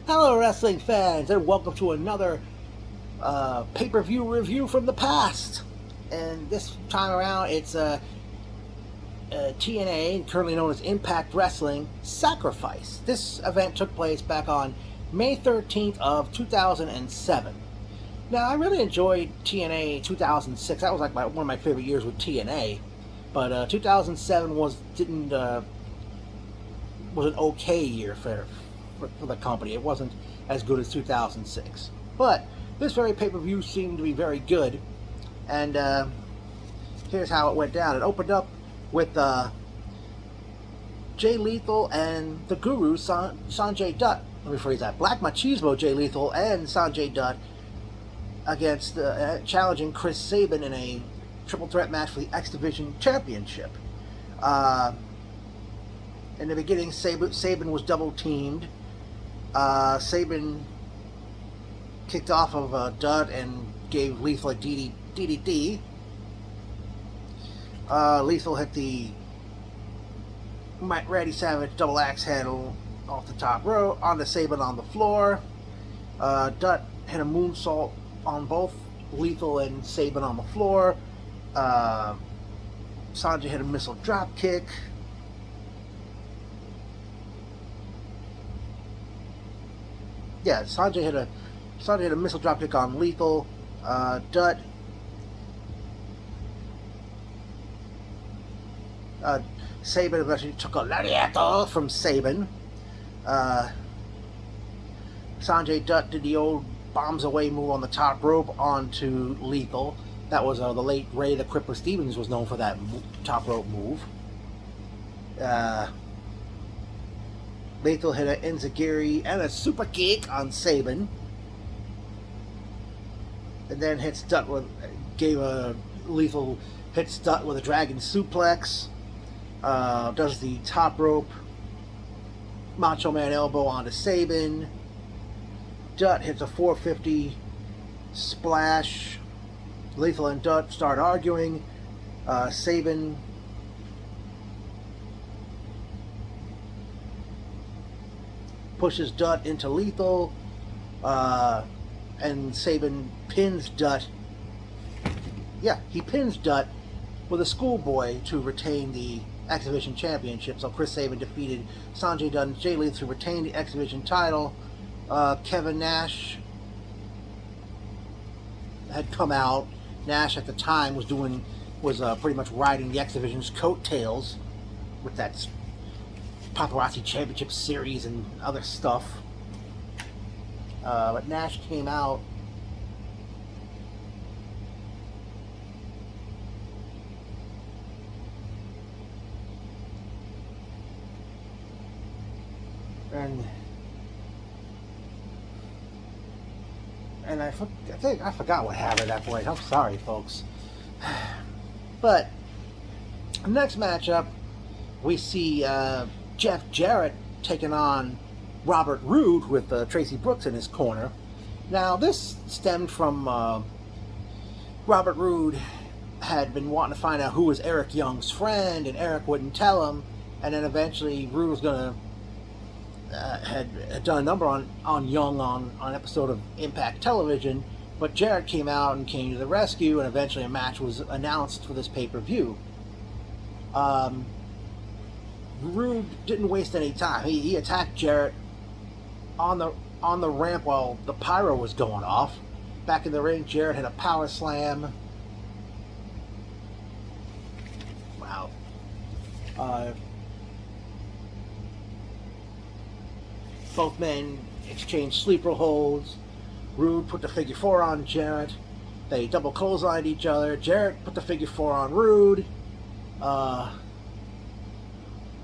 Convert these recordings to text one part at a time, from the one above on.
Hello, wrestling fans, and welcome to another pay-per-view review from the past. And this time around, it's TNA, currently known as Impact Wrestling, Sacrifice. This event took place back on May 13th of 2007. Now, I really enjoyed TNA 2006. That was like one of my favorite years with TNA. But 2007 was an okay year for the company. It wasn't as good as 2006. But this very pay-per-view seemed to be very good. And here's how it went down. It opened up with Jay Lethal and the Guru, Sanjay Dutt. Let me rephrase that. Black Machismo Jay Lethal and Sanjay Dutt against challenging Chris Sabin in a triple threat match for the X Division Championship. In the beginning, Sabin was double teamed. Sabin kicked off of Dutt and gave Lethal a DDT. Lethal hit the Randy Savage double axe handle off the top rope onto Sabin on the floor. Dutt hit a moonsault on both Lethal and Sabin on the floor. Sanjay hit a missile drop kick. Yeah, Sanjay hit a missile drop kick on Lethal. Dutt Sabin eventually took a lariato from Sabin. Sanjay Dutt did the old bombs away move on the top rope onto Lethal. That was the late Ray the Crippler Stevens was known for that top rope move. Lethal hit an enziguri and a super kick on Sabin. And then Lethal hits Dutt with a dragon suplex. Does the top rope Macho Man elbow onto Sabin. Dutt hits a 450 splash. Lethal and Dutt start arguing. Sabin pushes Dutt into Lethal, and Sabin pins Dutt. Yeah, he pins Dutt with a schoolboy to retain the X Division Championship. So Chris Sabin defeated Sanjay Dutt and Jay Lethal to retain the X Division title. Kevin Nash had come out. Nash at the time was pretty much riding the X Division's coattails with that Paparazzi Championship Series and other stuff. But Nash came out and I think I forgot what happened at that point. I'm sorry, folks. But next matchup, we see Jeff Jarrett taking on Robert Roode with Tracy Brooks in his corner. Now, this stemmed from Robert Roode had been wanting to find out who was Eric Young's friend, and Eric wouldn't tell him. And then eventually, Roode was gonna had done a number on Young on an episode of Impact Television, but Jarrett came out and came to the rescue, and eventually a match was announced for this pay-per-view. Roode didn't waste any time. He attacked Jarrett on the ramp while the pyro was going off. Back in the ring, Jarrett hit a power slam. Wow. Both men exchanged sleeper holds. Roode put the figure four on Jarrett. They double clotheslined each other. Jarrett put the figure four on Roode.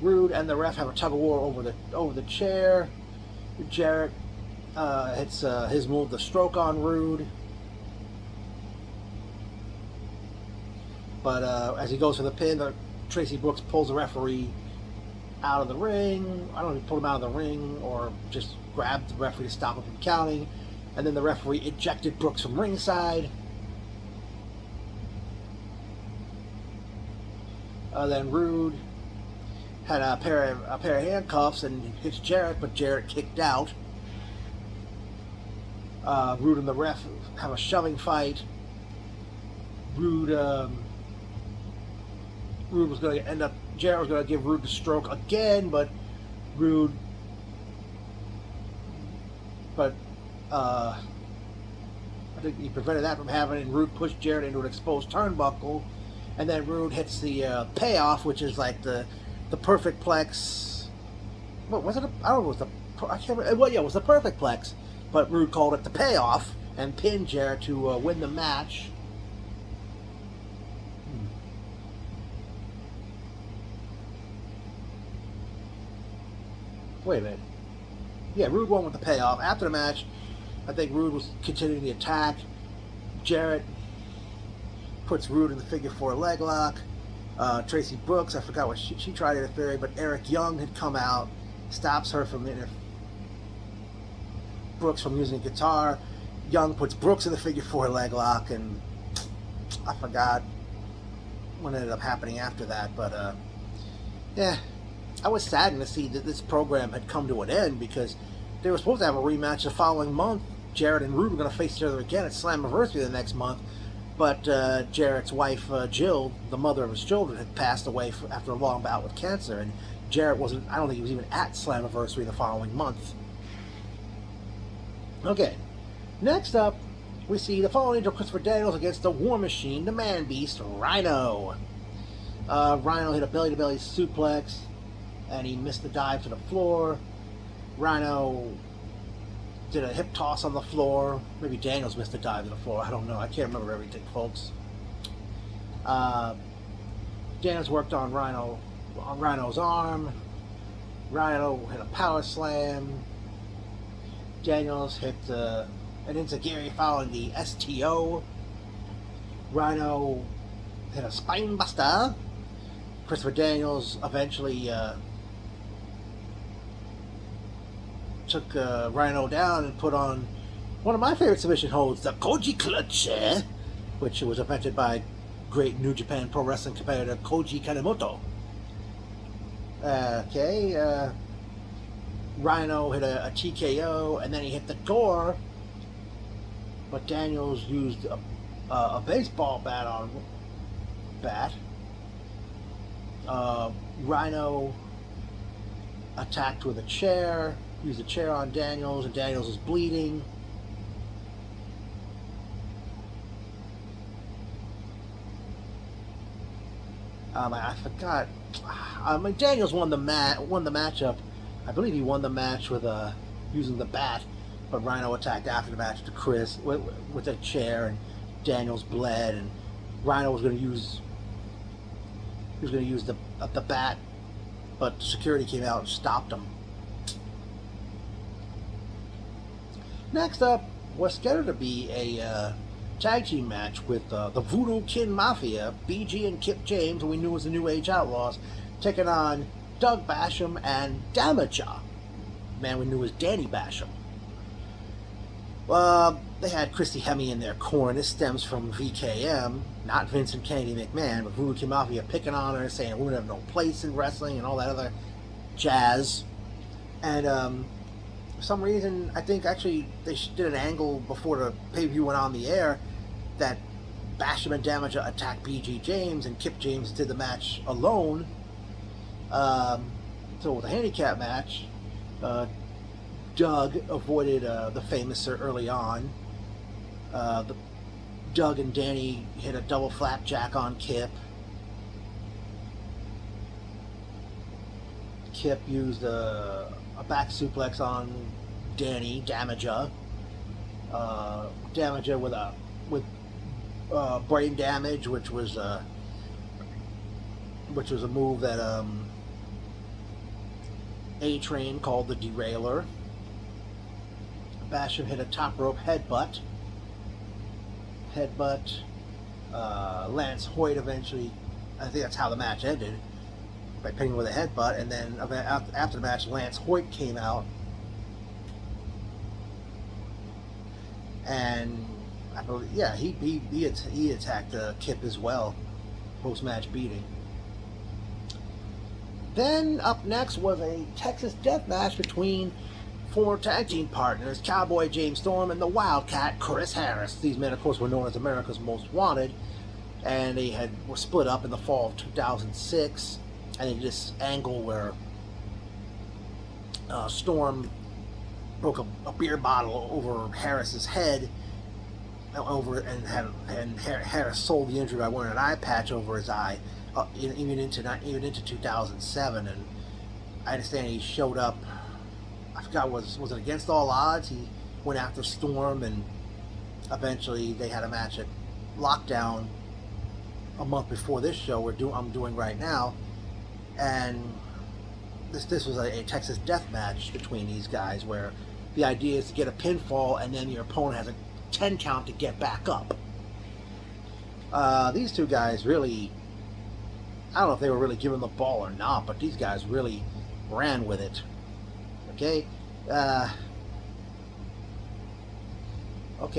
Roode and the ref have a tug of war over the chair. Jarrett hits his move, the stroke on Roode. But as he goes for the pin, Tracy Brooks pulls the referee out of the ring. I don't know if he pulled him out of the ring or just grabbed the referee to stop him from counting. And then the referee ejected Brooks from ringside. Then Roode had a pair of handcuffs and hits Jarrett, but Jarrett kicked out. Rude and the ref have a shoving fight. Rude was going to end up. Jarrett was going to give Rude the stroke again, but Rude. But I think he prevented that from happening. And Rude pushed Jarrett into an exposed turnbuckle, and then Rude hits the payoff, which is like the perfect plex. What was it? I don't know. I can't remember. Well, yeah, it was the perfect plex, but Rude called it the payoff and pinned Jarrett to win the match. Wait a minute. Yeah, Rude won with the payoff. After the match, I think Rude was continuing the attack. Jarrett puts Rude in the figure 4 leg lock. Tracy Brooks, I forgot what she tried interfering, but Eric Young had come out, stops her from Brooks from using a guitar. Young puts Brooks in the figure 4 leg lock, and I forgot what ended up happening after that, but yeah. I was saddened to see that this program had come to an end because they were supposed to have a rematch the following month. Jarrett and Rude were going to face each other again at Slammiversary the next month, but Jarrett's wife, Jill, the mother of his children, had passed away after a long bout with cancer, and Jarrett wasn't, I don't think he was even at Slammiversary the following month. Okay, next up, we see the Fallen Angel Christopher Daniels against the War Machine, the Man Beast, Rhino. Rhino hit a belly-to-belly suplex, and he missed the dive to the floor. Rhino did a hip toss on the floor. Maybe Daniels missed the dive to the floor. I don't know. I can't remember everything, folks. Daniels worked on Rhino's arm. Rhino hit a power slam. Daniels hit an enziguri following the STO. Rhino hit a spine buster. Christopher Daniels eventually took Rhino down and put on one of my favorite submission holds, the Koji Clutch, which was invented by great New Japan Pro Wrestling competitor Koji Kanemoto. Rhino hit a TKO, and then he hit the door, but Daniels used a baseball bat. Rhino attacked with a chair, used a chair on Daniels, and Daniels is bleeding. I forgot. Daniels won the matchup. I believe he won the match with using the bat, but Rhino attacked after the match to Chris with a chair, and Daniels bled, and Rhino was going to use the bat, but security came out and stopped him. Next up was scheduled to be a tag team match with the Voodoo Kin Mafia, BG and Kip James, who we knew was the New Age Outlaws, taking on Doug Basham and Damaja, man we knew was Danny Basham. They had Christy Hemme in their corner. This stems from VKM, not Vincent Kennedy McMahon, but Voodoo Kin Mafia picking on her, saying women have no place in wrestling and all that other jazz. And for some reason, I think actually they did an angle before the pay-per-view went on the air that Basham and Damaja attacked BG James, and Kip James did the match alone. So with a handicap match, Doug avoided the Famouser early on. Doug and Danny hit a double flapjack on Kip. Kip used a back suplex on Danny, Damaja. Damaja with brain damage, which was a move that A-Train called the Derailer. Basham hit a top rope headbutt. Lance Hoyt eventually, I think that's how the match ended, by pinning with a headbutt, and then after the match, Lance Hoyt came out, and I believe, yeah, he attacked Kip as well, post-match beating. Then up next was a Texas death match between former tag team partners, Cowboy James Storm and the Wildcat Chris Harris. These men, of course, were known as America's Most Wanted, and they were split up in the fall of 2006. And in this angle where Storm broke a beer bottle over Harris's head, and Harris sold the injury by wearing an eye patch over his eye, even into 2007. And I understand he showed up. I forgot, was it Against All Odds? He went after Storm, and eventually they had a match at Lockdown a month before this show I'm doing right now, and this was a Texas death match between these guys, where the idea is to get a pinfall and then your opponent has a 10 count to get back up. These two guys really, I don't know if they were really given the ball or not, but these guys really ran with it. Okay,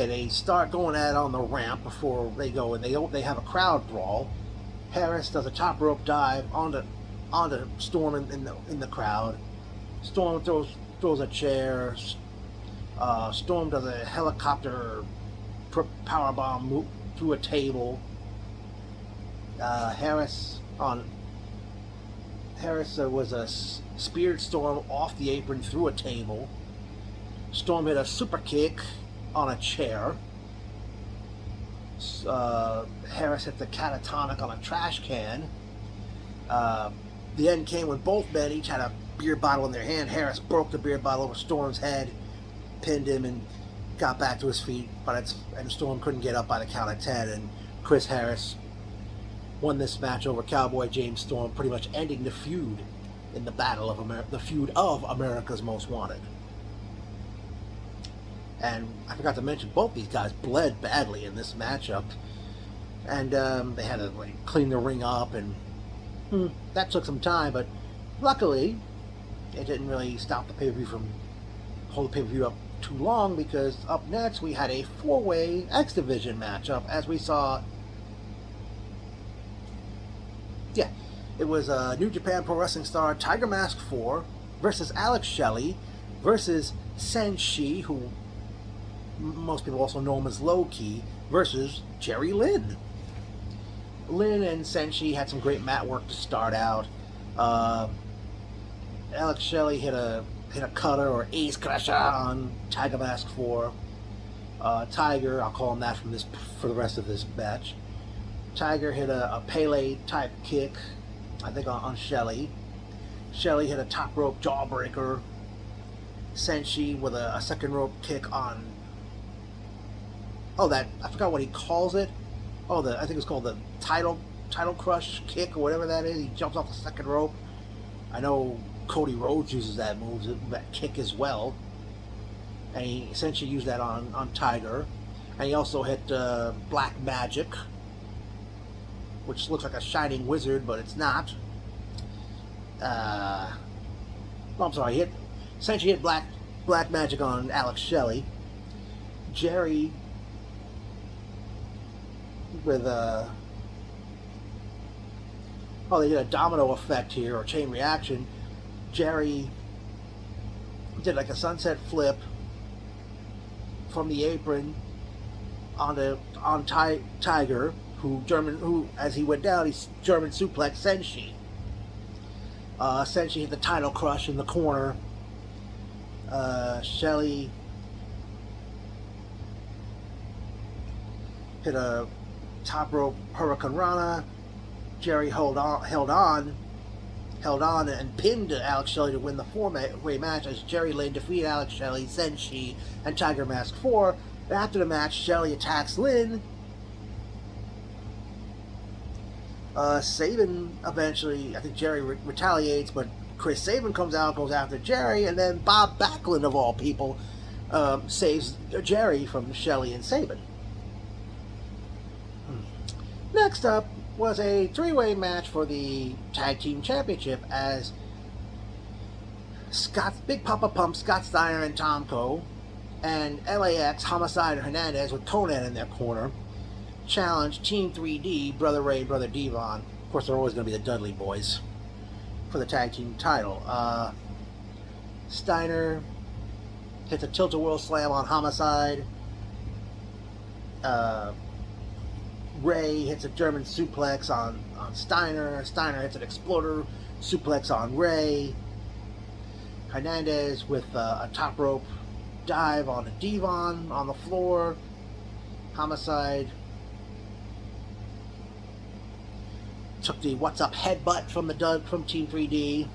they start going at it on the ramp before they go, and they have a crowd brawl. Harris does a top rope dive onto Storm in the crowd. Storm throws a chair. Storm does a helicopter powerbomb move through a table. Harris was a speared Storm off the apron through a table. Storm hit a super kick on a chair. Harris hit the catatonic on a trash can. The end came when both men each had a beer bottle in their hand. Harris broke the beer bottle over Storm's head, pinned him, and got back to his feet. And Storm couldn't get up by the count of 10. And Chris Harris won this match over Cowboy James Storm, pretty much ending the feud in the battle of the feud of America's Most Wanted. And I forgot to mention, both these guys bled badly in this matchup, and they had to clean the ring up, and that took some time. But luckily, it didn't really stop the pay-per-view from hold the pay-per-view up too long, because up next we had a four-way X Division matchup, as we saw. Yeah, it was New Japan Pro Wrestling star Tiger Mask 4 versus Alex Shelley versus Senshi, who most people also know him as Low Ki, versus Jerry Lynn. Lynn and Senshi had some great mat work to start out. Alex Shelley hit a cutter or ace crusher on Tiger Mask 4. Tiger, I'll call him that for the rest of this match. Tiger hit a Pele type kick, I think, on Shelley. Shelley hit a top rope jawbreaker. Senshi with a second rope kick on. I forgot what he calls it. I think it's called the title crush kick or whatever that is. He jumps off the second rope. I know Cody Rhodes uses that kick as well. And he essentially used that on Tiger. And he also hit Black Magic, which looks like a shining wizard, but it's not. I'm sorry. Essentially hit Black Magic on Alex Shelley. Jerry with they did a domino effect here, or chain reaction. Jerry did like a sunset flip from the apron on Tiger, who as he went down, he German suplex Senshi. Senshi hit the title crush in the corner. Shelley hit a top rope Hurricane Rana. Jerry held on and pinned Alex Shelley to win the four-way match, as Jerry Lynn defeated Alex Shelley, Senshi, and Tiger Mask 4. After the match, Shelley attacks Lynn. Sabin eventually, I think Jerry retaliates, but Chris Sabin comes out, goes after Jerry, and then Bob Backlund, of all people, saves Jerry from Shelley and Sabin. Next up was a three-way match for the Tag Team Championship, as Big Papa Pump, Scott Steiner, and Tomko, and LAX, Homicide, and Hernandez, with Conan in their corner, challenged Team 3D, Brother Ray, Brother Devon. Of course, they're always going to be the Dudley Boys, for the tag team title. Steiner hits a tilt-a-whirl slam on Homicide. Ray hits a German suplex on Steiner. Steiner hits an exploder suplex on Ray. Hernandez with a top rope dive on a Devon on the floor. Homicide took the what's up headbutt from from Team 3D.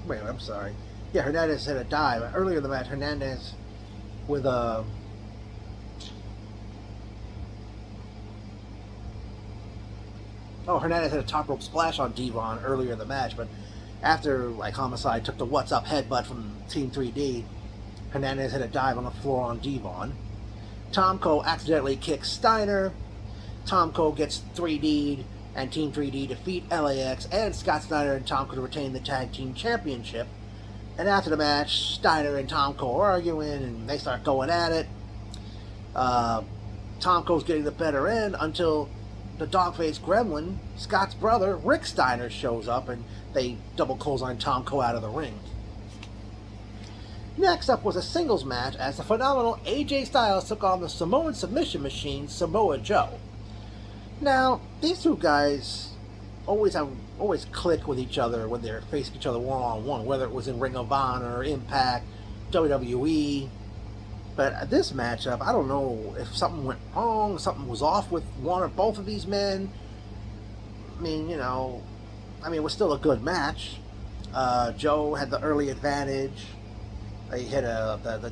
Wait, I'm sorry. Yeah, Hernandez hit a dive earlier in the match. Hernandez with a Hernandez had a top rope splash on Devon earlier in the match, but after Homicide took the what's up headbutt from Team 3D, Hernandez hit a dive on the floor on Devon. Tomko accidentally kicks Steiner. Tomko gets 3D'd, and Team 3D defeat LAX and Scott Steiner and Tomko to retain the Tag Team Championship. And after the match, Steiner and Tomko are arguing, and they start going at it. Tomko's getting the better end until the dog-faced gremlin, Scott's brother, Rick Steiner, shows up, and they double clothesline Tomko out of the ring. Next up was a singles match as the phenomenal AJ Styles took on the Samoan submission machine, Samoa Joe. Now, these two guys always click with each other when they're facing each other one-on-one, whether it was in Ring of Honor, Impact, WWE. But this matchup, I don't know if something went wrong, something was off with one or both of these men. I mean, it was still a good match. Joe had the early advantage. They hit the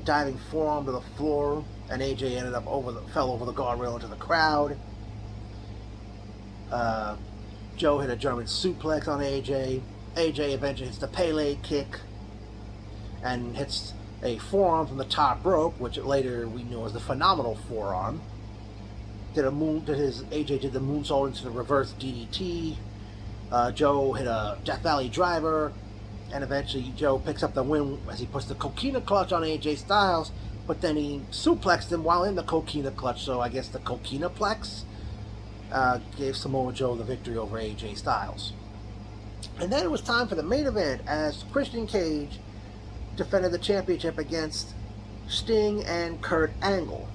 diving forearm to the floor, and AJ ended up fell over the guardrail into the crowd. Joe hit a German suplex on AJ. AJ eventually hits the Pele kick and hits a forearm from the top rope, which later we know as the phenomenal forearm. AJ did the moonsault into the reverse DDT. Joe hit a Death Valley driver, and eventually Joe picks up the win as he puts the Coquina clutch on AJ Styles, but then he suplexed him while in the Coquina clutch, so I guess the Coquina plex gave Samoa Joe the victory over AJ Styles. And then it was time for the main event as Christian Cage defended the championship against Sting and Kurt Angle.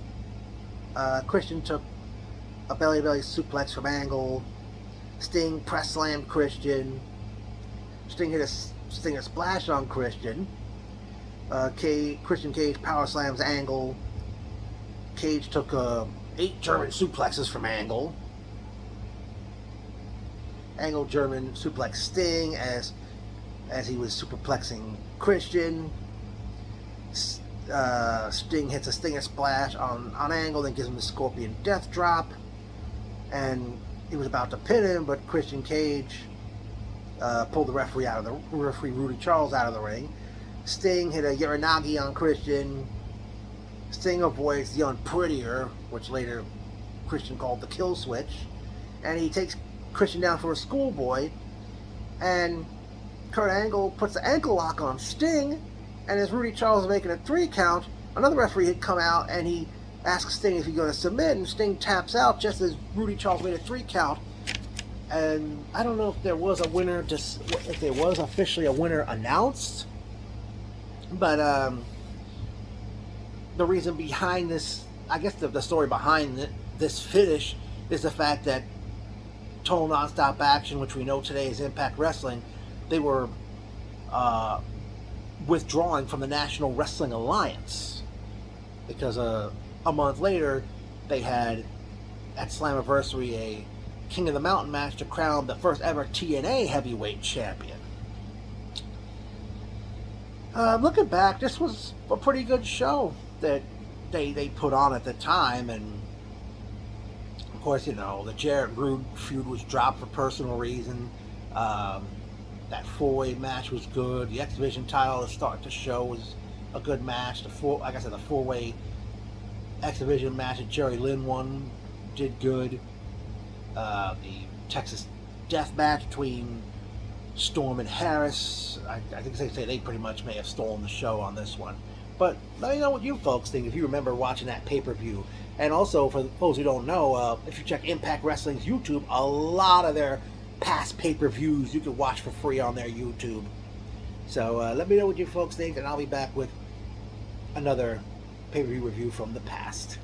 Christian took a belly-belly suplex from Angle. Sting press slammed Christian. Sting hit a Stinger splash on Christian. Christian Cage power slams Angle. Cage took 8 German suplexes from Angle. Angle German suplex Sting as he was superplexing Christian. Sting hits a Stinger splash on Angle, then gives him the Scorpion Death Drop, and he was about to pin him, but Christian Cage pulled the referee Rudy Charles out of the ring. Sting hit a Uranagi on Christian. Sting avoids the Unprettier, which later Christian called the Kill Switch, and he takes Christian down for a schoolboy, and Kurt Angle puts the ankle lock on Sting, and as Rudy Charles is making a 3 count, another referee had come out and he asks Sting if he's going to submit, and Sting taps out just as Rudy Charles made a 3 count. And I don't know if there was a winner, if there was officially a winner announced, but the reason behind this, I guess the story behind this finish is the fact that Total Nonstop Action, which we know today is Impact Wrestling, they were withdrawing from the National Wrestling Alliance because a month later they had at Slammiversary a King of the Mountain match to crown the first ever TNA heavyweight champion. Looking back, this was a pretty good show that they put on at the time, and of course, the Jarrett Rude feud was dropped for personal reason. That 4-way match was good. The X Division title to start the show was a good match. The 4-way X Division match that Jerry Lynn won did good. The Texas Death match between Storm and Harris, I think they pretty much may have stolen the show on this one. But let me know what you folks think if you remember watching that pay-per-view. And also, for those who don't know, if you check Impact Wrestling's YouTube, a lot of their past pay-per-views you can watch for free on their YouTube. So let me know what you folks think, and I'll be back with another pay-per-view review from the past.